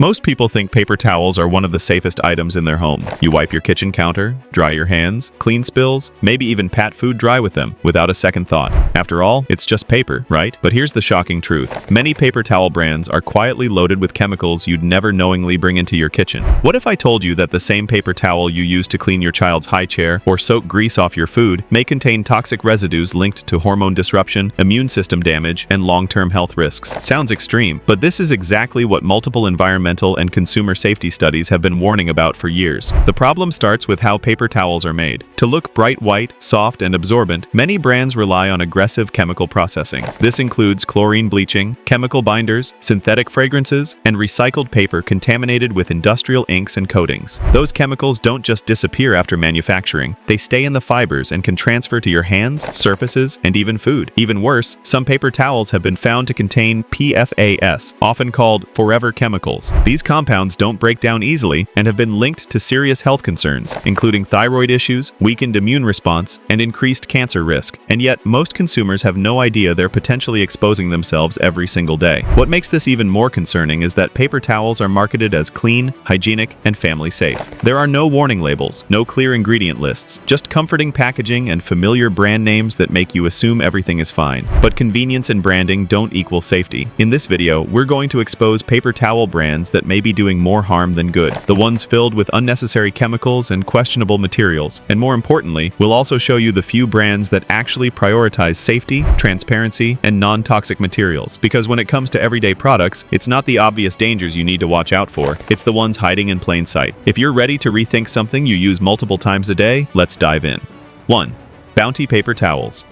Most people think paper towels are one of the safest items in their home. You wipe your kitchen counter, dry your hands, clean spills, maybe even pat food dry with them, without a second thought. After all, it's just paper, right? But here's the shocking truth. Many paper towel brands are quietly loaded with chemicals you'd never knowingly bring into your kitchen. What if I told you that the same paper towel you use to clean your child's high chair or soak grease off your food may contain toxic residues linked to hormone disruption, immune system damage, and long-term health risks? Sounds extreme, but this is exactly what multiple environmental and consumer safety studies have been warning about for years. The problem starts with how paper towels are made. To look bright white, soft, and absorbent, many brands rely on aggressive chemical processing. This includes chlorine bleaching, chemical binders, synthetic fragrances, and recycled paper contaminated with industrial inks and coatings. Those chemicals don't just disappear after manufacturing, they stay in the fibers and can transfer to your hands, surfaces, and even food. Even worse, some paper towels have been found to contain PFAS, often called forever chemicals. These compounds don't break down easily and have been linked to serious health concerns, including thyroid issues, weakened immune response, and increased cancer risk. And yet, most consumers have no idea they're potentially exposing themselves every single day. What makes this even more concerning is that paper towels are marketed as clean, hygienic, and family safe. There are no warning labels, no clear ingredient lists, just comforting packaging and familiar brand names that make you assume everything is fine. But convenience and branding don't equal safety. In this video, we're going to expose paper towel brands that may be doing more harm than good, the ones filled with unnecessary chemicals and questionable materials. And more importantly, we'll also show you the few brands that actually prioritize safety, transparency, and non-toxic materials. Because when it comes to everyday products, it's not the obvious dangers you need to watch out for, it's the ones hiding in plain sight. If you're ready to rethink something you use multiple times a day, let's dive in. 1. Bounty Paper Towels.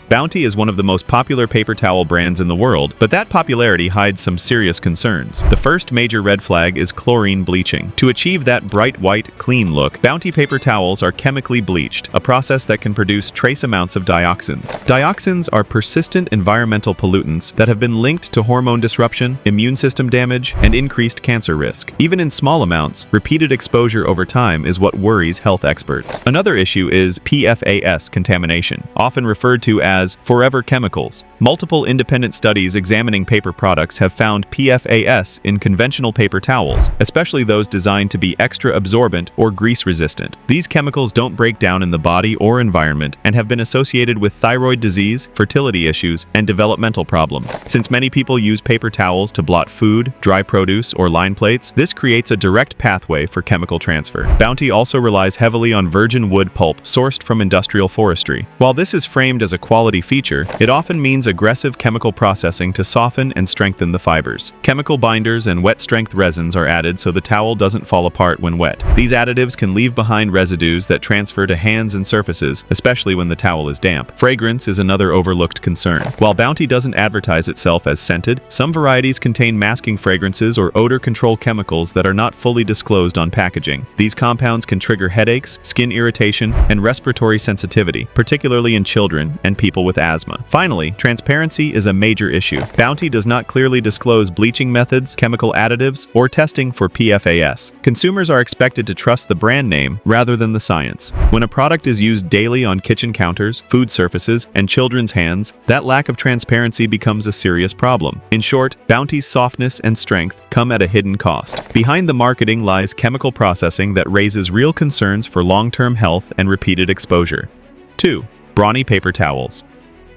Bounty is one of the most popular paper towel brands in the world, but that popularity hides some serious concerns. The first major red flag is chlorine bleaching. To achieve that bright white, clean look, Bounty paper towels are chemically bleached, a process that can produce trace amounts of dioxins. Dioxins are persistent environmental pollutants that have been linked to hormone disruption, immune system damage, and increased cancer risk. Even in small amounts, repeated exposure over time is what worries health experts. Another issue is PFAS contamination, often referred to as forever chemicals. Multiple independent studies examining paper products have found PFAS in conventional paper towels, especially those designed to be extra absorbent or grease resistant. These chemicals don't break down in the body or environment and have been associated with thyroid disease, fertility issues, and developmental problems. Since many people use paper towels to blot food, dry produce, or line plates, this creates a direct pathway for chemical transfer. Bounty also relies heavily on virgin wood pulp sourced from industrial forestry. While this is framed as a quality feature, it often means aggressive chemical processing to soften and strengthen the fibers. Chemical binders and wet-strength resins are added so the towel doesn't fall apart when wet. These additives can leave behind residues that transfer to hands and surfaces, especially when the towel is damp. Fragrance is another overlooked concern. While Bounty doesn't advertise itself as scented, some varieties contain masking fragrances or odor control chemicals that are not fully disclosed on packaging. These compounds can trigger headaches, skin irritation, and respiratory sensitivity, particularly in children and people with asthma. Finally, transparency is a major issue. Bounty does not clearly disclose bleaching methods, chemical additives, or testing for PFAS. Consumers are expected to trust the brand name rather than the science. When a product is used daily on kitchen counters, food surfaces, and children's hands, that lack of transparency becomes a serious problem. In short, Bounty's softness and strength come at a hidden cost. Behind the marketing lies chemical processing that raises real concerns for long-term health and repeated exposure. 2. Brawny Paper Towels.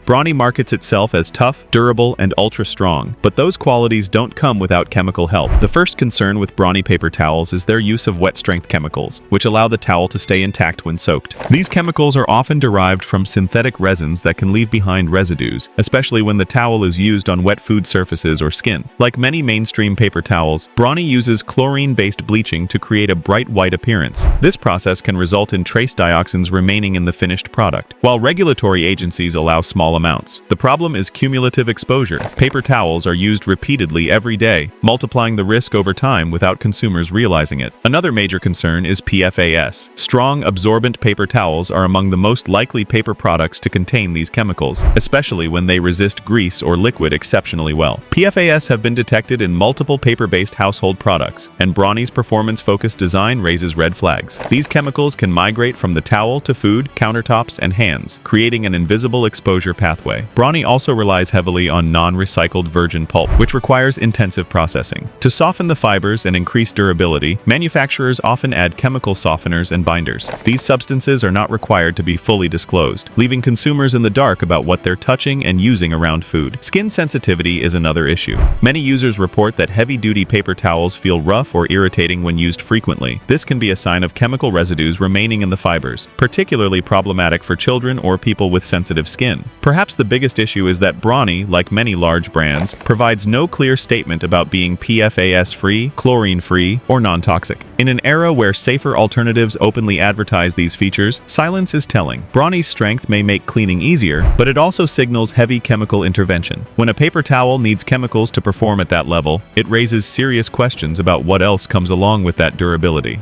Brawny markets itself as tough, durable, and ultra-strong, but those qualities don't come without chemical help. The first concern with brawny paper towels is their use of wet-strength chemicals, which allow the towel to stay intact when soaked. These chemicals are often derived from synthetic resins that can leave behind residues, especially when the towel is used on wet food surfaces or skin. Like many mainstream paper towels, Brawny uses chlorine-based bleaching to create a bright white appearance. This process can result in trace dioxins remaining in the finished product. While regulatory agencies allow small amounts, the problem is cumulative exposure. Paper towels are used repeatedly every day, multiplying the risk over time without consumers realizing it. Another major concern is PFAS. Strong, absorbent paper towels are among the most likely paper products to contain these chemicals, especially when they resist grease or liquid exceptionally well. PFAS have been detected in multiple paper-based household products, and Brawny's performance-focused design raises red flags. These chemicals can migrate from the towel to food, countertops, and hands, creating an invisible exposure pattern. pathway. Brawny also relies heavily on non-recycled virgin pulp, which requires intensive processing. To soften the fibers and increase durability, manufacturers often add chemical softeners and binders. These substances are not required to be fully disclosed, leaving consumers in the dark about what they're touching and using around food. Skin sensitivity is another issue. Many users report that heavy-duty paper towels feel rough or irritating when used frequently. This can be a sign of chemical residues remaining in the fibers, particularly problematic for children or people with sensitive skin. Perhaps the biggest issue is that Brawny, like many large brands, provides no clear statement about being PFAS-free, chlorine-free, or non-toxic. In an era where safer alternatives openly advertise these features, silence is telling. Brawny's strength may make cleaning easier, but it also signals heavy chemical intervention. When a paper towel needs chemicals to perform at that level, it raises serious questions about what else comes along with that durability.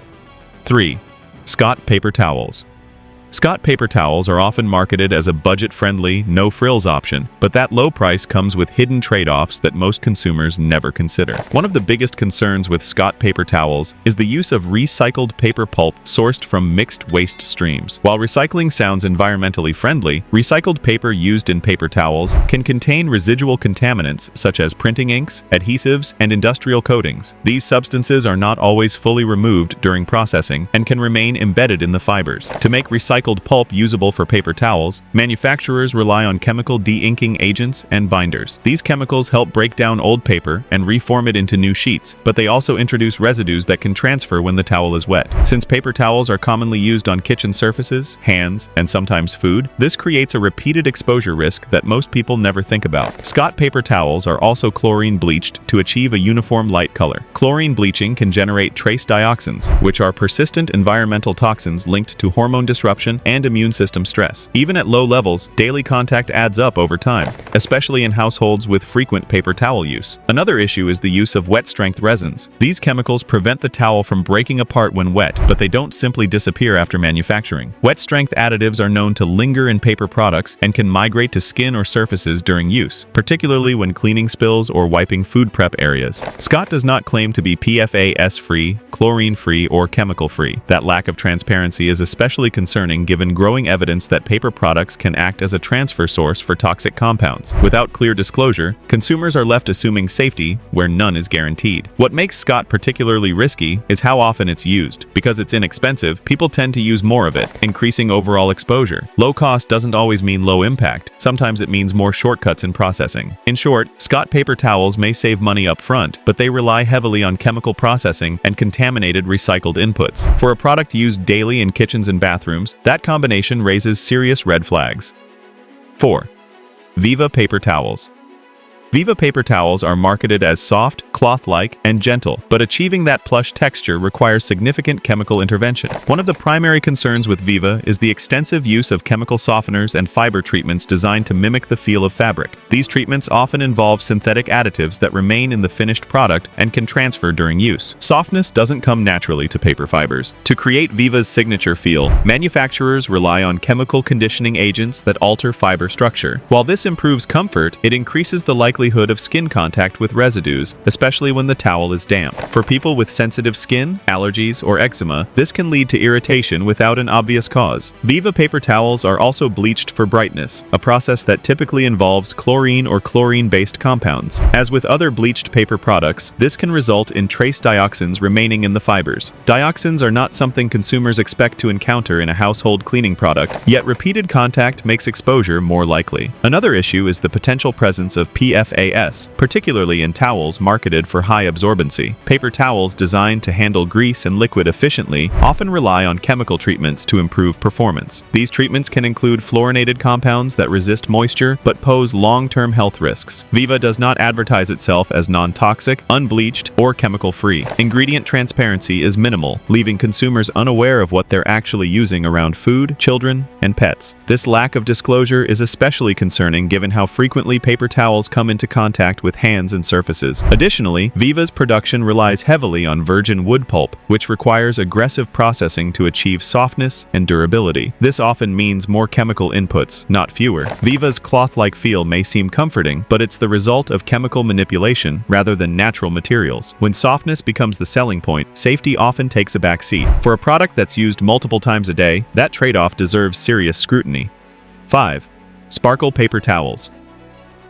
3. Scott paper towels. Scott paper towels are often marketed as a budget-friendly, no-frills option, but that low price comes with hidden trade-offs that most consumers never consider. One of the biggest concerns with Scott paper towels is the use of recycled paper pulp sourced from mixed waste streams. While recycling sounds environmentally friendly, recycled paper used in paper towels can contain residual contaminants such as printing inks, adhesives, and industrial coatings. These substances are not always fully removed during processing and can remain embedded in the fibers. To make recycled pulp usable for paper towels, manufacturers rely on chemical de-inking agents and binders. These chemicals help break down old paper and reform it into new sheets, but they also introduce residues that can transfer when the towel is wet. Since paper towels are commonly used on kitchen surfaces, hands, and sometimes food, this creates a repeated exposure risk that most people never think about. Scott paper towels are also chlorine bleached to achieve a uniform light color. Chlorine bleaching can generate trace dioxins, which are persistent environmental toxins linked to hormone disruption and immune system stress. Even at low levels, daily contact adds up over time, especially in households with frequent paper towel use. Another issue is the use of wet-strength resins. These chemicals prevent the towel from breaking apart when wet, but they don't simply disappear after manufacturing. Wet-strength additives are known to linger in paper products and can migrate to skin or surfaces during use, particularly when cleaning spills or wiping food prep areas. Scott does not claim to be PFAS-free, chlorine-free, or chemical-free. That lack of transparency is especially concerning given growing evidence that paper products can act as a transfer source for toxic compounds. Without clear disclosure, consumers are left assuming safety where none is guaranteed. What makes Scott particularly risky is how often it's used. Because it's inexpensive, people tend to use more of it, increasing overall exposure. Low cost doesn't always mean low impact. Sometimes it means more shortcuts in processing. In short, Scott paper towels may save money up front, but they rely heavily on chemical processing and contaminated recycled inputs. For a product used daily in kitchens and bathrooms, that combination raises serious red flags. 4. Viva paper towels. Viva paper towels are marketed as soft, cloth-like, and gentle, but achieving that plush texture requires significant chemical intervention. One of the primary concerns with Viva is the extensive use of chemical softeners and fiber treatments designed to mimic the feel of fabric. These treatments often involve synthetic additives that remain in the finished product and can transfer during use. Softness doesn't come naturally to paper fibers. To create Viva's signature feel, manufacturers rely on chemical conditioning agents that alter fiber structure. While this improves comfort, it increases the likelihood of skin contact with residues, especially when the towel is damp. For people with sensitive skin, allergies, or eczema, this can lead to irritation without an obvious cause. Viva paper towels are also bleached for brightness, a process that typically involves chlorine or chlorine-based compounds. As with other bleached paper products, this can result in trace dioxins remaining in the fibers. Dioxins are not something consumers expect to encounter in a household cleaning product, yet repeated contact makes exposure more likely. Another issue is the potential presence of PFAS, particularly in towels marketed for high absorbency. Paper towels designed to handle grease and liquid efficiently often rely on chemical treatments to improve performance. These treatments can include fluorinated compounds that resist moisture but pose long-term health risks. Viva does not advertise itself as non-toxic, unbleached, or chemical-free. Ingredient transparency is minimal, leaving consumers unaware of what they're actually using around food, children, and pets. This lack of disclosure is especially concerning given how frequently paper towels come into contact with hands and surfaces. Additionally, Viva's production relies heavily on virgin wood pulp, which requires aggressive processing to achieve softness and durability. This often means more chemical inputs, not fewer. Viva's cloth-like feel may seem comforting, but it's the result of chemical manipulation rather than natural materials. When softness becomes the selling point, safety often takes a back seat. For a product that's used multiple times a day, that trade-off deserves serious scrutiny. 5. Sparkle paper towels.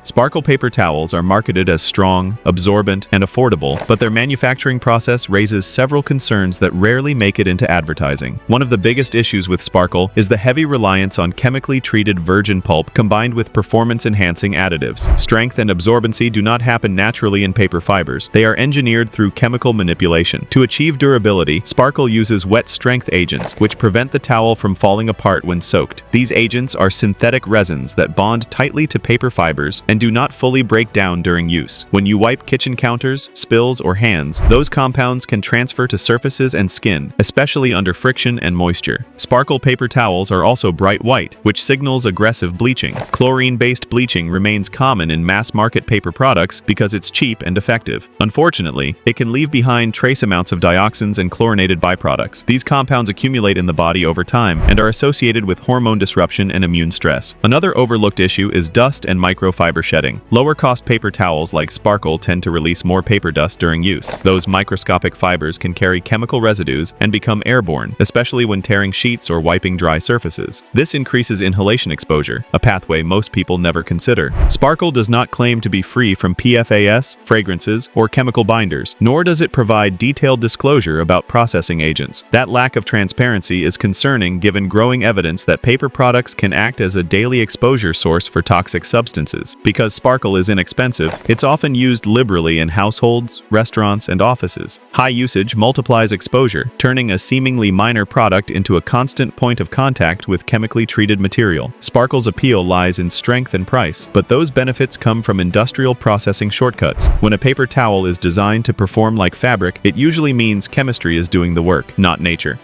Sparkle paper towels are marketed as strong, absorbent, and affordable, but their manufacturing process raises several concerns that rarely make it into advertising. One of the biggest issues with Sparkle is the heavy reliance on chemically treated virgin pulp combined with performance-enhancing additives. Strength and absorbency do not happen naturally in paper fibers. They are engineered through chemical manipulation. To achieve durability, Sparkle uses wet strength agents, which prevent the towel from falling apart when soaked. These agents are synthetic resins that bond tightly to paper fibers and do not fully break down during use. When you wipe kitchen counters, spills, or hands, those compounds can transfer to surfaces and skin, especially under friction and moisture. Sparkle paper towels are also bright white, which signals aggressive bleaching. Chlorine-based bleaching remains common in mass-market paper products because it's cheap and effective. Unfortunately, it can leave behind trace amounts of dioxins and chlorinated byproducts. These compounds accumulate in the body over time and are associated with hormone disruption and immune stress. Another overlooked issue is dust and microfiber shedding. Lower-cost paper towels like Sparkle tend to release more paper dust during use. Those microscopic fibers can carry chemical residues and become airborne, especially when tearing sheets or wiping dry surfaces. This increases inhalation exposure, a pathway most people never consider. Sparkle does not claim to be free from PFAS, fragrances, or chemical binders, nor does it provide detailed disclosure about processing agents. That lack of transparency is concerning given growing evidence that paper products can act as a daily exposure source for toxic substances. Because Sparkle is inexpensive, it's often used liberally in households, restaurants, and offices. High usage multiplies exposure, turning a seemingly minor product into a constant point of contact with chemically treated material. Sparkle's appeal lies in strength and price, but those benefits come from industrial processing shortcuts. When a paper towel is designed to perform like fabric, it usually means chemistry is doing the work, not nature.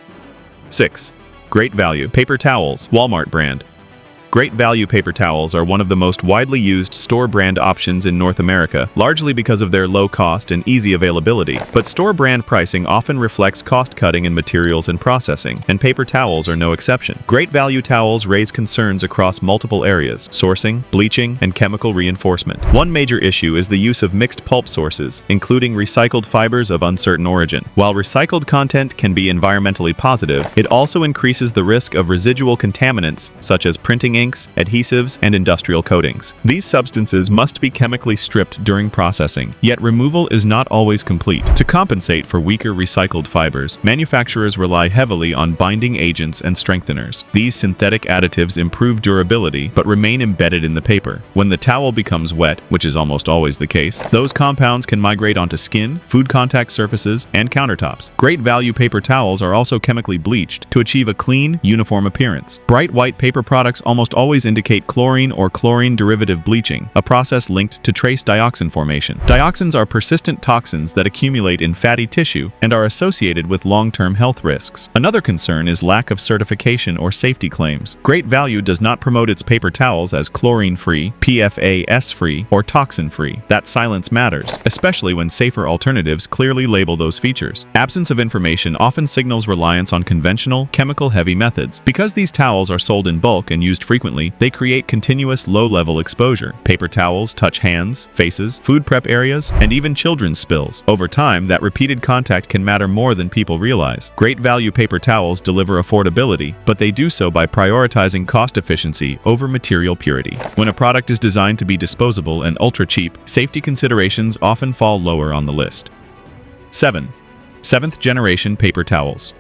6. Great value. Paper towels. Walmart brand. Great value paper towels are one of the most widely used store brand options in North America, largely because of their low cost and easy availability. But store brand pricing often reflects cost cutting in materials and processing, and paper towels are no exception. Great value towels raise concerns across multiple areas: sourcing, bleaching, and chemical reinforcement. One major issue is the use of mixed pulp sources, including recycled fibers of uncertain origin. While recycled content can be environmentally positive, it also increases the risk of residual contaminants such as printing inks, adhesives, and industrial coatings. These substances must be chemically stripped during processing, yet removal is not always complete. To compensate for weaker recycled fibers, manufacturers rely heavily on binding agents and strengtheners. These synthetic additives improve durability but remain embedded in the paper. When the towel becomes wet, which is almost always the case, those compounds can migrate onto skin, food contact surfaces, and countertops. Great value paper towels are also chemically bleached to achieve a clean, uniform appearance. Bright white paper products almost always indicate chlorine or chlorine derivative bleaching, a process linked to trace dioxin formation. Dioxins are persistent toxins that accumulate in fatty tissue and are associated with long-term health risks. Another concern is lack of certification or safety claims. Great Value does not promote its paper towels as chlorine-free, PFAS-free, or toxin-free. That silence matters, especially when safer alternatives clearly label those features. Absence of information often signals reliance on conventional, chemical-heavy methods. Because these towels are sold in bulk and used frequently, they create continuous low-level exposure. Paper towels touch hands, faces, food prep areas, and even children's spills. Over time, that repeated contact can matter more than people realize. Great value paper towels deliver affordability, but they do so by prioritizing cost efficiency over material purity. When a product is designed to be disposable and ultra-cheap, safety considerations often fall lower on the list. 7. Seventh generation paper towels.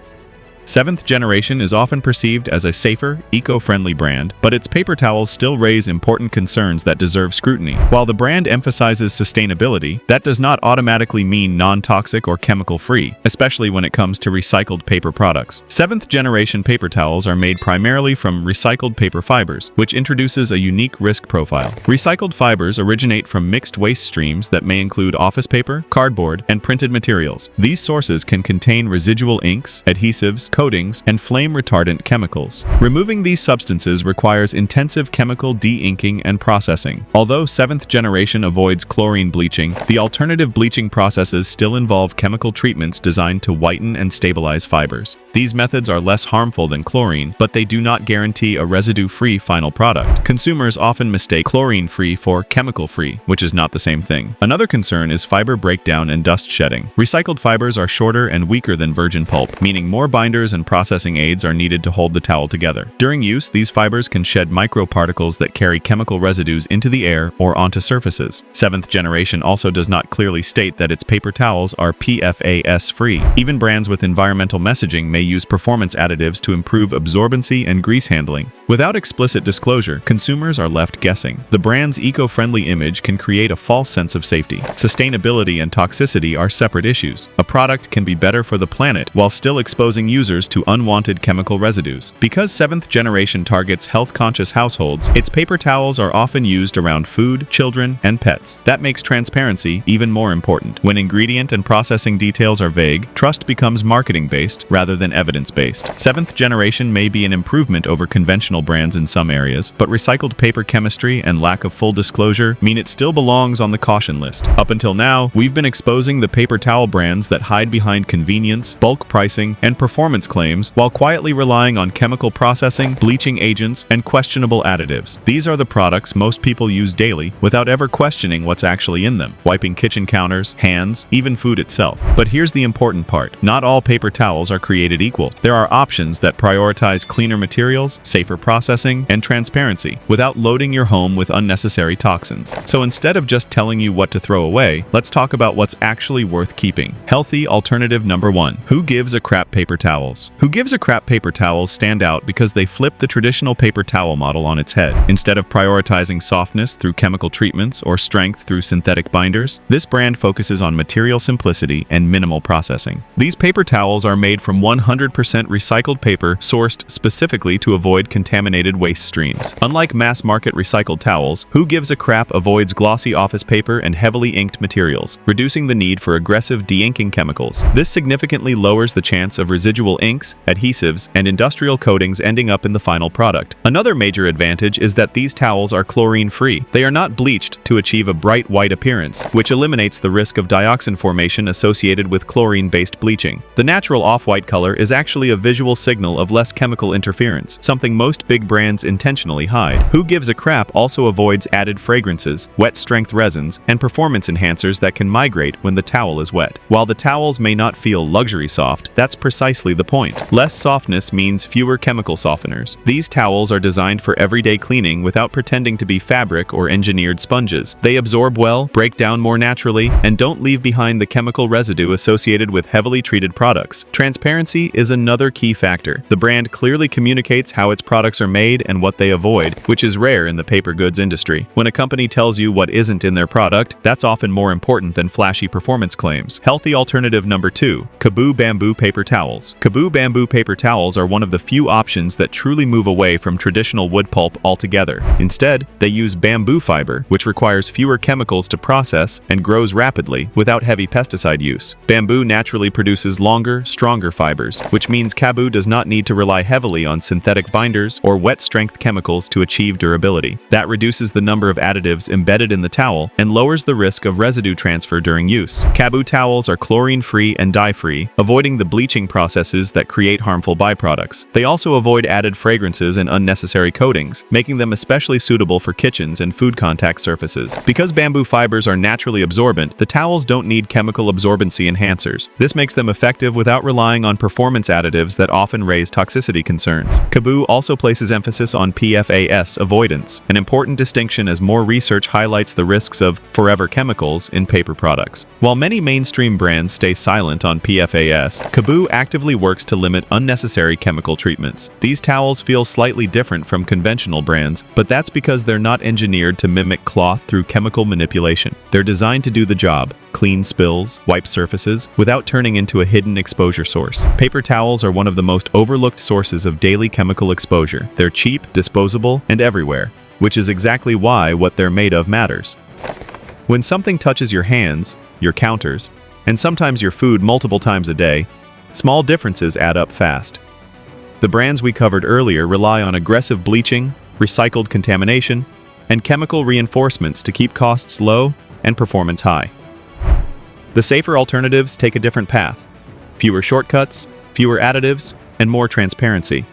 Seventh Generation is often perceived as a safer, eco-friendly brand, but its paper towels still raise important concerns that deserve scrutiny. While the brand emphasizes sustainability, that does not automatically mean non-toxic or chemical-free, especially when it comes to recycled paper products. Seventh Generation paper towels are made primarily from recycled paper fibers, which introduces a unique risk profile. Recycled fibers originate from mixed waste streams that may include office paper, cardboard, and printed materials. These sources can contain residual inks, adhesives, coatings, and flame-retardant chemicals. Removing these substances requires intensive chemical de-inking and processing. Although seventh generation avoids chlorine bleaching, the alternative bleaching processes still involve chemical treatments designed to whiten and stabilize fibers. These methods are less harmful than chlorine, but they do not guarantee a residue-free final product. Consumers often mistake chlorine-free for chemical-free, which is not the same thing. Another concern is fiber breakdown and dust shedding. Recycled fibers are shorter and weaker than virgin pulp, meaning more binders fibers and processing aids are needed to hold the towel together. During use, these fibers can shed microparticles that carry chemical residues into the air or onto surfaces. 7th generation also does not clearly state that its paper towels are PFAS-free. Even brands with environmental messaging may use performance additives to improve absorbency and grease handling. Without explicit disclosure, consumers are left guessing. The brand's eco-friendly image can create a false sense of safety. Sustainability and toxicity are separate issues. A product can be better for the planet while still exposing users to unwanted chemical residues. Because 7th generation targets health-conscious households, its paper towels are often used around food, children, and pets. That makes transparency even more important. When ingredient and processing details are vague, trust becomes marketing-based rather than evidence-based. 7th generation may be an improvement over conventional brands in some areas, but recycled paper chemistry and lack of full disclosure mean it still belongs on the caution list. Up until now, we've been exposing the paper towel brands that hide behind convenience, bulk pricing, and performance claims while quietly relying on chemical processing, bleaching agents, and questionable additives. These are the products most people use daily without ever questioning what's actually in them, wiping kitchen counters, hands, even food itself. But here's the important part. Not all paper towels are created equal. There are options that prioritize cleaner materials, safer processing, and transparency without loading your home with unnecessary toxins. So instead of just telling you what to throw away, let's talk about what's actually worth keeping. Healthy alternative number 1. Who gives a crap paper towels? Who gives a crap paper towels stand out because they flip the traditional paper towel model on its head. Instead of prioritizing softness through chemical treatments or strength through synthetic binders, this brand focuses on material simplicity and minimal processing. These paper towels are made from 100% recycled paper sourced specifically to avoid contaminated waste streams. Unlike mass-market recycled towels, Who Gives a Crap avoids glossy office paper and heavily inked materials, reducing the need for aggressive de-inking chemicals. This significantly lowers the chance of residual inks, adhesives, and industrial coatings ending up in the final product. Another major advantage is that these towels are chlorine-free. They are not bleached to achieve a bright white appearance, which eliminates the risk of dioxin formation associated with chlorine-based bleaching. The natural off-white color is actually a visual signal of less chemical interference, something most big brands intentionally hide. Who Gives a Crap also avoids added fragrances, wet-strength resins, and performance enhancers that can migrate when the towel is wet. While the towels may not feel luxury soft, that's precisely the point. Less softness means fewer chemical softeners. These towels are designed for everyday cleaning without pretending to be fabric or engineered sponges. They absorb well, break down more naturally, and don't leave behind the chemical residue associated with heavily treated products. Transparency is another key factor. The brand clearly communicates how its products are made and what they avoid, which is rare in the paper goods industry. When a company tells you what isn't in their product, that's often more important than flashy performance claims. Healthy alternative number 2. Kaboo Bamboo Paper Towels. Kaboo Bamboo Paper Towels are one of the few options that truly move away from traditional wood pulp altogether. Instead, they use bamboo fiber, which requires fewer chemicals to process and grows rapidly without heavy pesticide use. Bamboo naturally produces longer, stronger fibers, which means Kaboo does not need to rely heavily on synthetic binders or wet-strength chemicals to achieve durability. That reduces the number of additives embedded in the towel and lowers the risk of residue transfer during use. Kaboo towels are chlorine-free and dye-free, avoiding the bleaching processes that create harmful byproducts. They also avoid added fragrances and unnecessary coatings, making them especially suitable for kitchens and food contact surfaces. Because bamboo fibers are naturally absorbent, the towels don't need chemical absorbency enhancers. This makes them effective without relying on performance additives that often raise toxicity concerns. Kaboo also places emphasis on PFAS avoidance, an important distinction as more research highlights the risks of forever chemicals in paper products. While many mainstream brands stay silent on PFAS, Kaboo actively works to limit unnecessary chemical treatments. These towels feel slightly different from conventional brands, but that's because they're not engineered to mimic cloth through chemical manipulation. They're designed to do the job, clean spills, wipe surfaces, without turning into a hidden exposure source. Paper towels are one of the most overlooked sources of daily chemical exposure. They're cheap, disposable, and everywhere, which is exactly why what they're made of matters. When something touches your hands, your counters, and sometimes your food multiple times a day, small differences add up fast. The brands we covered earlier rely on aggressive bleaching, recycled contamination, and chemical reinforcements to keep costs low and performance high. The safer alternatives take a different path. Fewer shortcuts, fewer additives, and more transparency.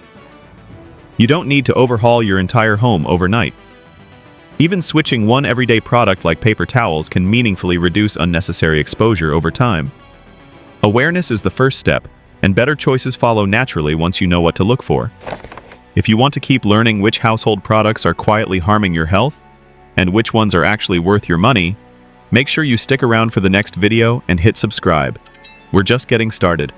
You don't need to overhaul your entire home overnight. Even switching one everyday product like paper towels can meaningfully reduce unnecessary exposure over time. Awareness is the first step, And better choices follow naturally once you know what to look for. If you want to keep learning which household products are quietly harming your health, and which ones are actually worth your money, make sure you stick around for the next video and hit subscribe. We're just getting started.